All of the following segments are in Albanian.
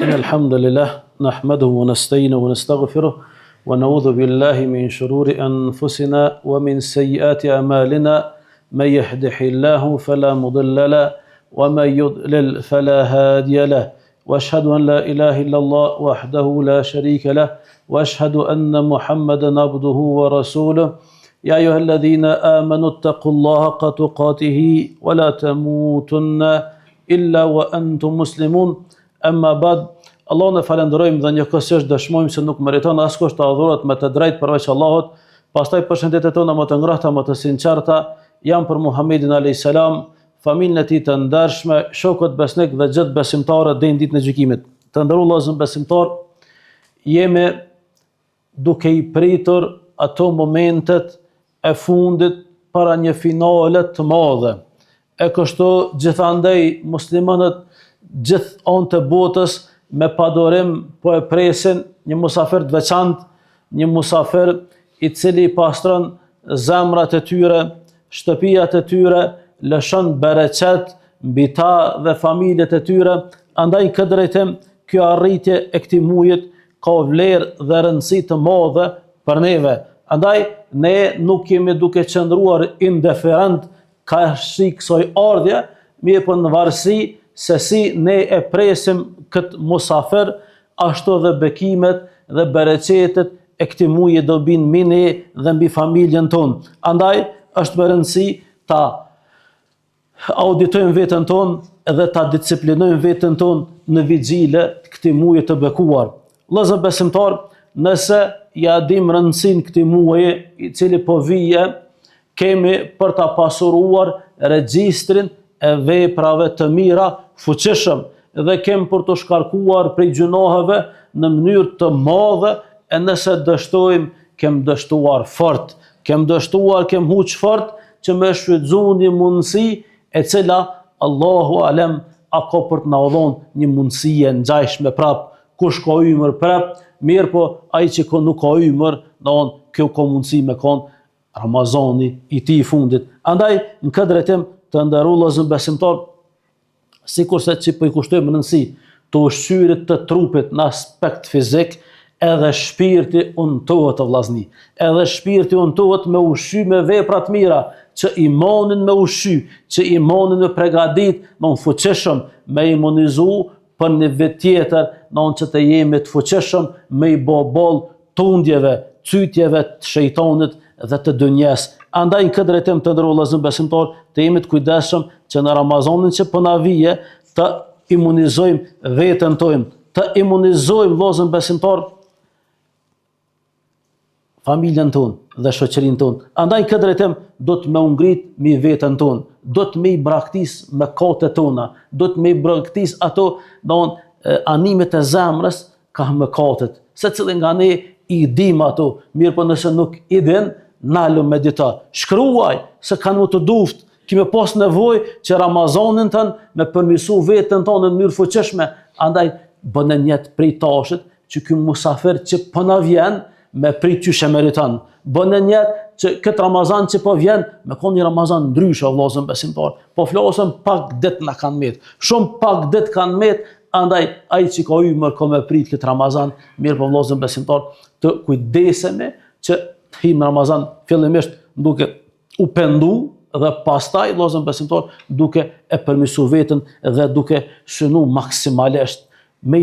إن الحمد لله نحمده ونستعينه ونستغفره ونعوذ بالله من شرور أنفسنا ومن سيئات أعمالنا من يهده الله فلا مضل له ومن يضلل فلا هادي له وأشهد أن لا إله إلا الله وحده لا شريك له وأشهد أن محمدا عبده ورسوله يا أيها الذين آمنوا اتقوا الله حق تقاته ولا تموتن إلا وأنتم مسلمون أما بعد Allahun e falenderojmë dhe njëkohësisht dëshmojmë se nuk meriton askush të adhurohet me të drejtë përveç Allahut. Pastaj përshëndetjet tona më të ngrohta, më të sinqerta janë për Muhamedit alayhis salam, familjen e tij të ndershme, shokët besnik dhe gjithë besimtarët deri në ditën e gjykimit. Të nderuar vëllezër besimtar, jemi duke i pritur ato momentet e fundit para një finale të madhe. E kështu gjithandaj muslimanët gjithë anë të botës me padorim po e presin një musafir të veçantë, një musafir i cili pastron zemrat e tyre, shtëpiat e tyre, lëshon bereqet mbi ta dhe familjet e tyre. Andaj këtë drejtim, kjo arritje e këtij mujit ka vlerë dhe rëndësi të madhe për neve. Andaj ne nuk jemi duke qëndruar indiferent ka shi kësaj ardhje, mirë po në varësi se si ne e presim këtë musafir, ashtu dhe bekimet dhe bereqetet e këtij muji do binë mbi ne dhe mbi familjen tonë. Andaj është me rëndësi ta auditojmë veten tonë dhe ta disciplinojmë veten tonë në vigjile të këtij muji të bekuar. Vëllezër besimtar, nëse ja dim rëndësinë këtij muji i cili po vije, kemi për ta pasuruar regjistrin e veprave të mira fuqishëm dhe kem për të shkarkuar prej gjunoheve në mënyrë të madhe, e nëse dështojmë, kem dështuar fort, kem huq fort që me shfrytëzu një mundësi e cila Allahu alem a ka për të na dhënë një mundësi e ngjashme prap. Kush ka ymër prap, mirë po ai që nuk ka ymër, kjo ka mundësi me kon Ramazani i tij i fundit. Andaj në këtë drejtim të nderuar vëllezër besimtar, sikurse që po i kushtojmë rëndësi të ushqyerit të trupit në aspekt fizik, edhe shpirti untohet të vllazni. Edhe shpirti untohet me ushqy me vepra të mira, që imanin me ushqy, që imanin me përgatit, në fuqishëm, me imunizu për një vit tjetër, në që të jemi të fuqishëm, me i bobol tundjeve, cytjeve të shejtanit dhe të dynjes. Andaj në këtë drejtim të nderuar vëllezër besimtar, të jemi të kujdesshëm që në Ramazanin që po na vije të imunizojmë veten tonë, të imunizojmë vëllezër besimtar familjen tonë dhe shoqërinë tonë. Andaj në këtë drejtim do të më ngrit mbi veten tonë, do të më i braktis mëkatet tona, do të më i braktis ato animet e zemrës ka mëkatet. Secili nga ne i dim ato, mirë po nëse nuk i din, nalo medita, shkruaj se kanë më të duft, kime pas nevojë që Ramazanin tën me përmirësu veten tonë në mënyrë fuqishme. Andaj bënë njet prej tashit që ky musafir që po na vjen me prit qyshe meriton. Bënë njet që këtë Ramazan që po vjen me kon një Ramazan ndryshe vëllezër besimtar. Po flasëm pak ditë na kanë met. Shumë pak ditë kanë met, andaj ai që ka ymër ka me prit këtë Ramazan, mirë po vëllezër besimtar, të kujdesemi që him Ramazan fillimisht duke u pendu dhe pastaj vëllezër besimtar duke e përmirësuar veten dhe duke shënu maksimalisht me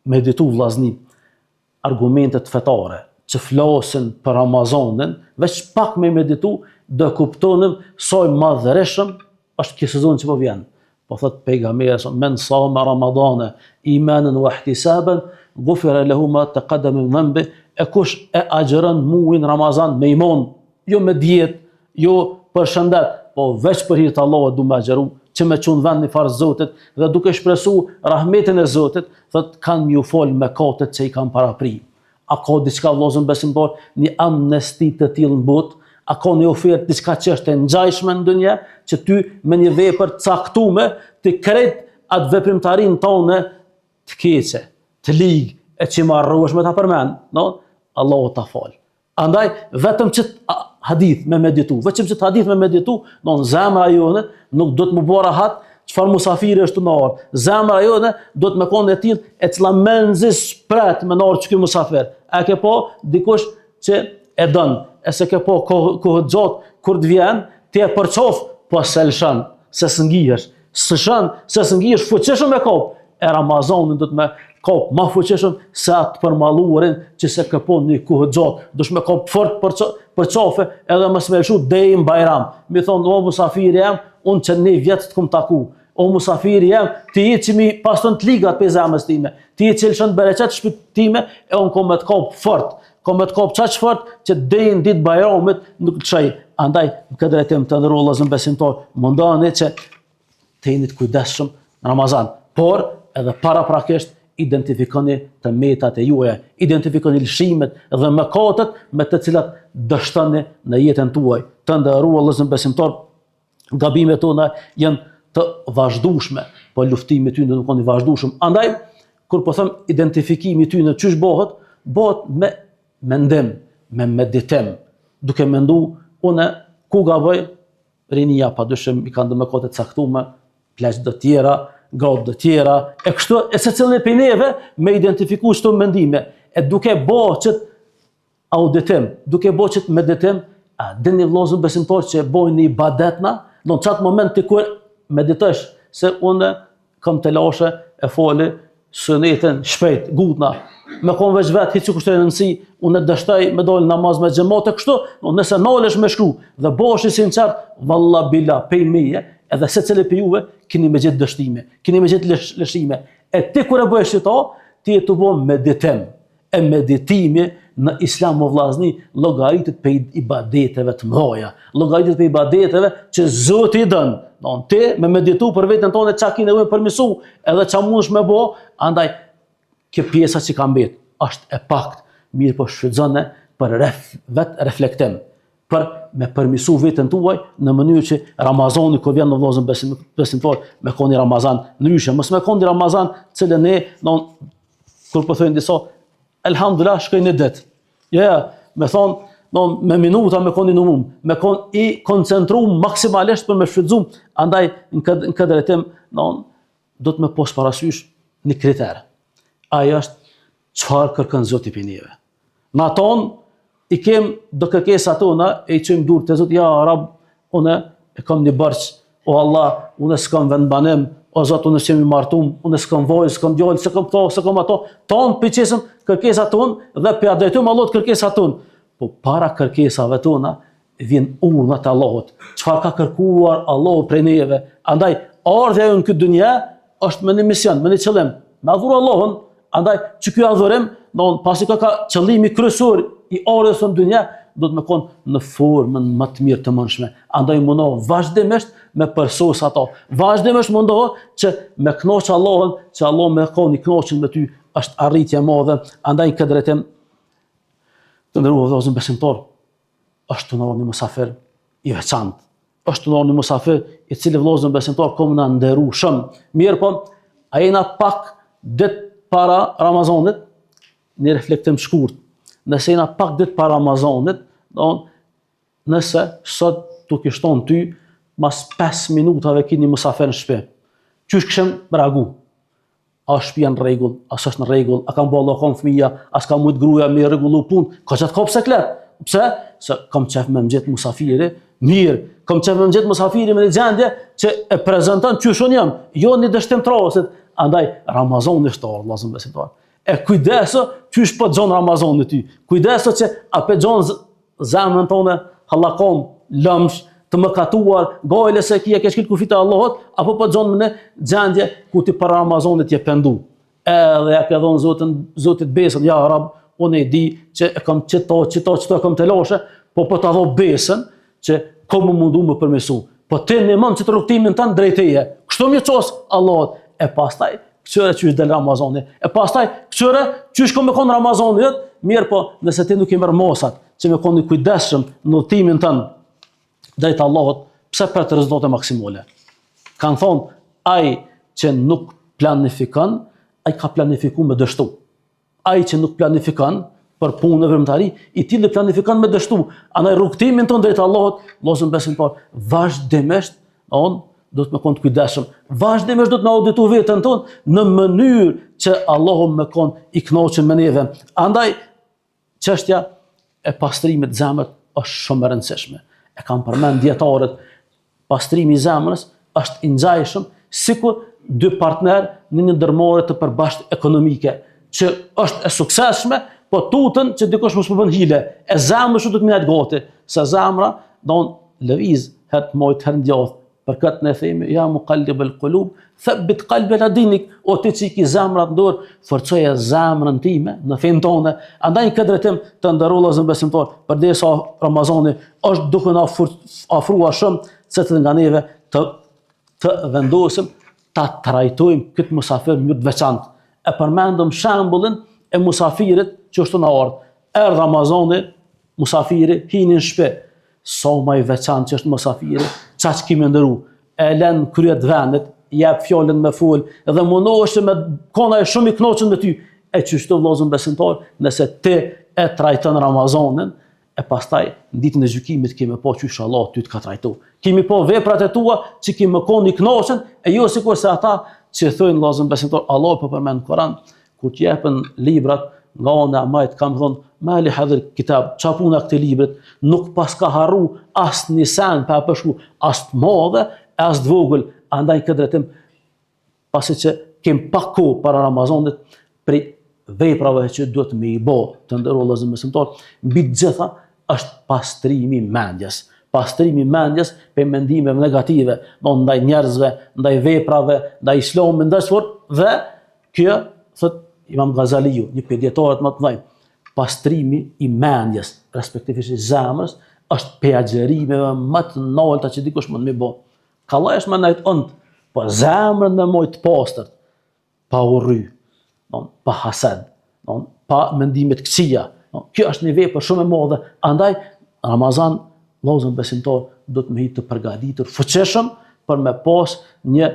meditu vllazni argumentet fetare që flasin për Ramazanin, veç pak me meditu do kuptonim sa i madhëreshëm është ky sezon që po vjen. Po thot pejgamberi men sama Ramadana imanan wa ihtisaban ghufira lahu ma taqaddama min dhanbi. E kush e agjeron muajin Ramazan me iman, jo me dietë, jo për shëndet, po veç për hir të Allahut du me agjeru, që me çon vend në farz Zotit dhe duke shpresu rahmetin e Zotit, thot kanë më u fol mëkatet që i kanë paraprit. A ka diçka vëllezër besimtar, një amnesti të tillë në botë? A ka një ofertë diçka që është e ngjashme në dunjë, që ty me një vepër caktuar të kret atë veprimtarinë tonë të keqe, të ligë, e që marrësh me ta përmend, Allahu ta fal. Andaj vetëm që hadith me meditu, në zemra jone nuk do të më bëra rahat çfarë musafiri është në orë. Zemra jote do të më konë e tillë e cila menzis pret me orë çky musafir. A ke po dikush që e don, e se ke po kohë gjatë kur të vjen, ti e përçof, po se lëshon, se s'ngihesh. S'shon, se s'ngihesh fuqishëm e kop. E Ramazanin do të më kop më fuqishëm se atë përmalluarin që se ke po një kohë gjatë. Dush me kop fort përçofe edhe më smelshu deri në Bajram. Mi thon o musafiri jam, unë që një vjet të kum taku. O musafiri jam, ti je që mi paston të ligat pe zemrës time. Ti je që lëshon bereqet shpirtit time e unë kom me të kop fort. Kom me të kop çaq fort që deri në ditë Bajramit nuk të çaj. Andaj në këtë drejtim të ndërrua vëllezër besimtar, mundani që të jeni të kujdesshëm në Ramazan, por edhe paraprakisht identifikoni të metat e juaja, identifikoni lëshimet dhe mëkatet me të cilat dështoni në jetën tuaj. Të nderuar vëllezër besimtar, gabimet tona janë të vazhdueshme, po luftimi i tyre do të qenë i vazhdueshëm. Andaj kur po them identifikimi i tyre çysh bëhet me mendim, me meditim, duke mendu unë ku gaboj, rinia padyshim i kanë mëkate të caktuara, pleq të tjera, grad të tjera, e kështu e secili prej neve me identifiku çto mendime, e duke bëu çet auditim, duke bëu çet meditim, a dini vëllezër besimtar që bojnë ibadetna, në çat moment ti kur meditosh se unë kam të lashe e foli sunetin shpejt, gutna, me kon veç vetë, hiç kushtoj në nësi, unë dështoj me dal namaz me xhamat e kështu, nëse nalesh me shkru dhe bosh i sinqert, valla bila pej meje, edhe secili për juve keni me gjithë dështime, keni me gjithë lëshime. E ti kur e bëhesh këto, ti e të bëj meditim. E meditimi në Islam o vllazni llogaritet për ibadeteve të mëdha, llogaritet për ibadeteve që Zoti i don. Don ti me meditu për veten tonë çka ke nevojë për mësu, edhe çka mundesh me bë, andaj kjo pjesa që ka mbet është e pakt, mirë po shfrytëzone për vetë reflektim, për me përmisu vetën tuaj në mënyrë që Ramazani kur vjen në vëllezër besimtar me koni Ramazan ndryshe, mos me koni Ramazan cilën ne kur po thojnë disa elhamdullah shkojnë në ditë. Ja, me thon, me minuta me koni numum, me kon i koncentruar maksimalisht për me shfrytëzuar, andaj në këtë drejtim do të më pos parasysh një kriter. Ajo është çfarë kërkon Zoti prej neve. Na ton i kem do kërkesa tona e i çojmë dur te Zoti, ja Rab, unë e kam një borx, o Allah, unë s'kam vendbanim, o Zot, unë s'jam i martum, unë s'kam vojë, s'kam djalë, s'kam këto, s'kam ato. Ton piqesëm kërkesat tonë dhe pe drejtojmë Allahut kërkesat tonë. Po para kërkesave tona vjen urdhra të Allahut. Çfarë ka kërkuar Allahu prej neve? Andaj ardha në këtë dunjë është me një mision, me një qëllim, me adhuru Allahun. Andaj që ky adhurim, pasi ka qëllimi kryesor i ardhjes në dunjë, do të më konë në formën më të mirë të mundshme. Andaj mundohu vazhdimisht me përsos ato. Vazhdimisht mundohu që me kënaq Allahun, që Allah me konë i kënaqur me ty, është arritje e madhe. Andaj këtë drejtim të nderuar vëllezër besimtar, është të një musafir i veçantë. Është të një musafir i cili vëllezër besimtar kom na nderu shumë. Mirë po, a jena pak ditë para Ramazanit, një reflektim shkurt. Nëse jena pak ditë para Ramazanit, nëse sot tu kishton ty, mas 5 minutave ki një musafir në shtëpi. Qysh kishim reagu? A shtëpia në rregull, a s'është në rregull, a kam bëllë kon fëmija, a s'ka mujt gruaja me rregullu punë, ka çat kop seklet. Pse? Se kam qef me mëgjet musafiri, mirë, kam qef me mëgjet musafiri me një gjendje që e prezanton qysh unë jam, jo një dështim trosit. Andaj Ramazani është orë, vëllezër besimtar. E kujdeso qysh po gjon Ramazani ty. Kujdeso që a pe gjon zemrën tonë hallakon, lëmsh, të mëkatuar, gojle se kia ke shkit kufit e Allahut, apo po gjon në gjendje ku ti para Ramazanit je pendu. Edhe ja ke dhënë Zotit besën, ja Rab, unë e di që e kam çto e kam të lashe, po ta dho besën që kom mundu më përmesu. Po ti në mend që të rrugtimin tënd drejteje. Kështu më ços Allahut. E pastaj këtyre qysh del Ramazani. E pastaj këtyre qysh kom me kon Ramazani, mirë po, nëse ti nuk i merr mosat, që me kon i kujdesshëm në udhtimin tënd drejt Allahut, pse për të rezultate maksimale. Kan thonë, ai që nuk planifikon, ai ka planifikuar me dështu. Ai që nuk planifikon për punë në vërtetëri, i tillë planifikon me dështu. Andaj rrugtimin tonë drejt Allahut, mos u besim por vazhdimisht do të më konë të kujdesshëm. Vazhdimisht do të më auditu veten tonë në mënyrë që Allahu më konë i kënaqur me neve. Andaj çështja e pastrimit të zemrës është shumë e rëndësishme. E kam përmend dietarët, pastrimi i zemrës është i ngjajshëm sikur dy partner në një ndërmarrje të përbashkët ekonomike, që është e suksesshme, po tutën që dikush mos më bën hile. E zemra shumë do të minet gati, se zemra don lëviz herë mojt herë ndjath. Për këtë ne themi ja muqallibul qulub, thabbit qalbi ala dinik, o ti që ki zemrat në dorë, forcoje zemrën time në fen tonë. Andaj këtë drejtim të nderuar besimtar, përdesa Ramazani është duke na ofruar shumë se të nga neve të vendosim ta trajtojmë këtë musafir në mënyrë të veçantë. E përmendëm shembullin e musafirit që është në ardhë. Erdhë Ramazani, musafiri hini në shtëpi. Sa më i veçantë që është musafiri, çka kemi ndëru. E lën kryet vendit, jep fjalën me fol, dhe mundohesh me kona e shumë i kënaqur me ty. E çështo vëllazën besimtar, nëse ti e trajton Ramazanin, e pastaj në ditën e gjykimit kemi pa qysh Allah ty të ka trajtu. Kemi pa veprat e tua që kemi qenë i kënaqur, e jo sikur se ata që thojnë vëllazën besimtar, Allah po përmend në Kur'an, kur të jepen librat nga ana majt kam thonë, mali hadhir kitab, qa puna këtë librit, nuk pas ka harru as një sen pa përshku, as të madhe, as të vogël. Andaj këtë drejtim, pasi që kem pak kohë para Ramazanit, prej veprave që duhet me i bo, të nderuar vëllezër besimtar, mbi të gjitha është pastrimi i mendjes. Pastrimi i mendjes për mendimeve negative, ndaj njerëzve, ndaj veprave, ndaj islamit, ndaj sport, dhe kjo thot Imam Ghazaliu, një prej dietarëve më të mëdhenj, pastrimi i mendjes, respektivisht i zemrës, është peagjerimeve më të larta që dikush mund me bë. Kallahesh më ndaj të po zemrën me moj të pastër, pa urry, pa hased, pa mendime të këqija. Kjo është një vepër shumë e madhe. Andaj Ramazan, vëllezër besimtar, do të më hitë të përgatitur fuqishëm për me pas një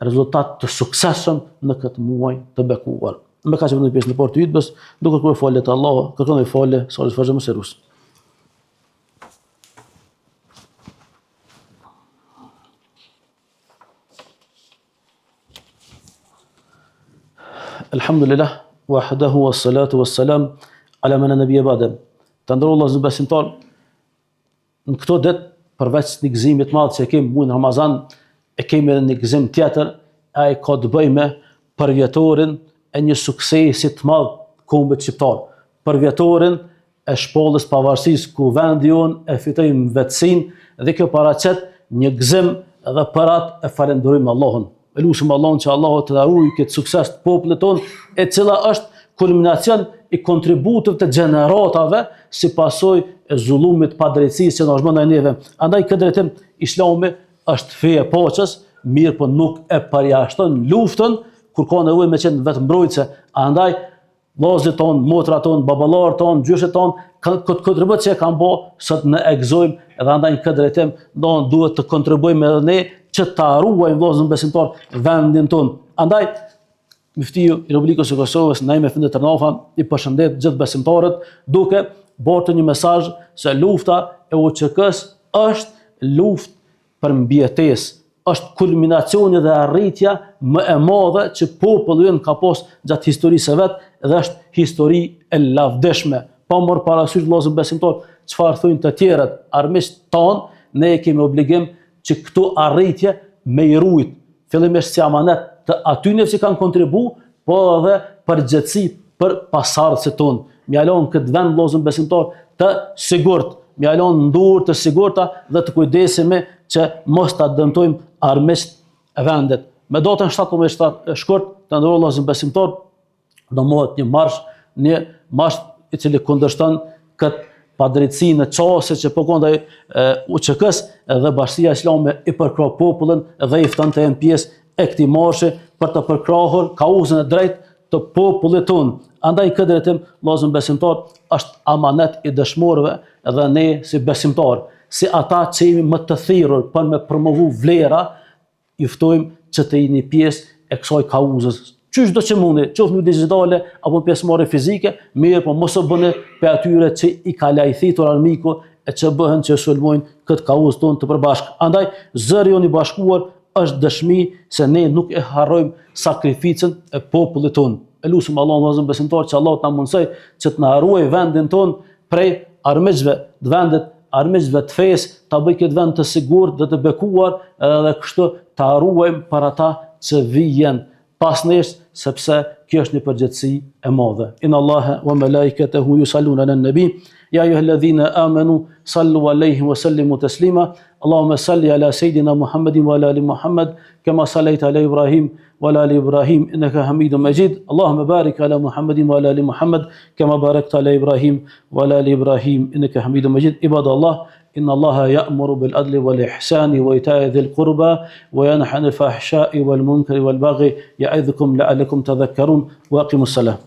rezultat të suksesshëm në këtë muaj të bekuar. Me ka që vëndë pjesë në portë të ytbës, duke kërkuar falje të Allah, kërkon falje, sa është fërgjë më serus. Alhamdulillah, wahdahu wassalatu wassalam ala man nabiyya ba'da. Të nderuar vëllezër besimtar, në këto ditë përveç një gëzimit të madh që kemi muajin Ramazan, e kemi edhe një gëzim tjetër, ai ka të bëjë me përvjetorin e një suksesi të madh kombit shqiptar. Përvjetorin e shpallës pavarësisë ku vendi jon e fitoi vetësinë dhe kjo paraqet një gëzim edhe për atë e falenderojmë Allahun. E lutim Allahun që Allahu të darojë këtë sukses të popullit tonë, e cila është kulminacion i kontributeve të gjeneratave si pasojë e zullumit pa drejtësisë që na është ndaj neve. Andaj këtë drejtim Islami është fe e paqes, mirë po nuk e përjashton luftën kur ka nevojë me qenë vetëm mbrojtëse. Andaj vllazërit ton, motrat ton, baballarët ton, gjyshet ton, këtë kontribut që e kanë bë sot ne e gëzojmë, edhe andaj në këtë drejtim duhet të kontribuojmë edhe ne që ta ruajmë vllazën besimtar vendin ton. Andaj Muftiu i Republikës së Kosovës, Naime Efendi Tërnafa, i përshëndet gjithë besimtarët duke bërë një mesazh se lufta e UÇK-s është luftë për mbijetesë, është kulminacioni dhe arritja më e madhe që populli ynë ka pas gjatë historisë së vet, dhe është histori e lavdishme. Pa marrë parasysh vllazër besimtar çfarë thonë të tjerët, armiqtë tanë, ne kemi obligim që këto arritje me i rujt, fillimisht si amanet të atyre që kanë kontribu, po edhe përgjegjësi për pasardhësit tonë. Mjalon këtë vend vllazër besimtar të sigurt, mjalon ndurë të sigurta dhe të kujdesemi që mos ta dëmtojmë armiqtë e vendit. Me datën 17 shkurt, të nderuar vllazër besimtar, do mohet një marsh i cili kundërshton këtë padrejtësinë në çështje që po kundaj UÇK-s dhe Bashkia Islame i përkrah popullin dhe i fton të jenë pjesë e këtij marshe për të përkrahur kauzën e drejtë të popullit tonë. Andaj këtë drejtim vllazër besimtar është amanet i dëshmorëve dhe ne si besimtar, si ata që jemi më të thirrur për me promovu vlera, ju ftojmë që të jeni pjesë e kësaj kauzës. Qysh do që mundi, qoftë në digitale apo pjesëmarrje fizike, mirë po mos u bëni për atyre që i ka lajthitur armiku e që bëhen që sulmojnë këtë kauzë tonë të përbashkë. Andaj zëri jonë i bashkuar është dëshmi se ne nuk e harrojmë sakrificën e popullit tonë. E lusim Allahun vëllezër besimtar që Allah ta mundsoj që të na ruaj vendin ton prej armiqve, armiqve të fesë, ta bëj këtë vend të sigurt dhe të bekuar, edhe kështu ta ruajmë para ata që vijnë pas nesh, sepse kjo është një përgjegjësi e madhe. Inna Allaha wa malaikatahu yusalluna 'alan nabi ya ayyuhalladhina amanu sallu alayhi wa sallimu taslima. Allahumma salli ala sayidina Muhammadin wa ala ali Muhammad kama sallaita ala Ibrahim wa ala ali Ibrahim innaka Hamidum Majid. Allahumma barik ala Muhammadin wa ala ali Muhammad kama barakta ala Ibrahim wa ala ali Ibrahim innaka Hamidum Majid. Ibadallah, إن الله يأمر بالعدل والإحسان وإيتاء ذي القربى وينهى عن الفحشاء والمنكر والبغي يعظكم لعلكم تذكرون وأقيموا الصلاة.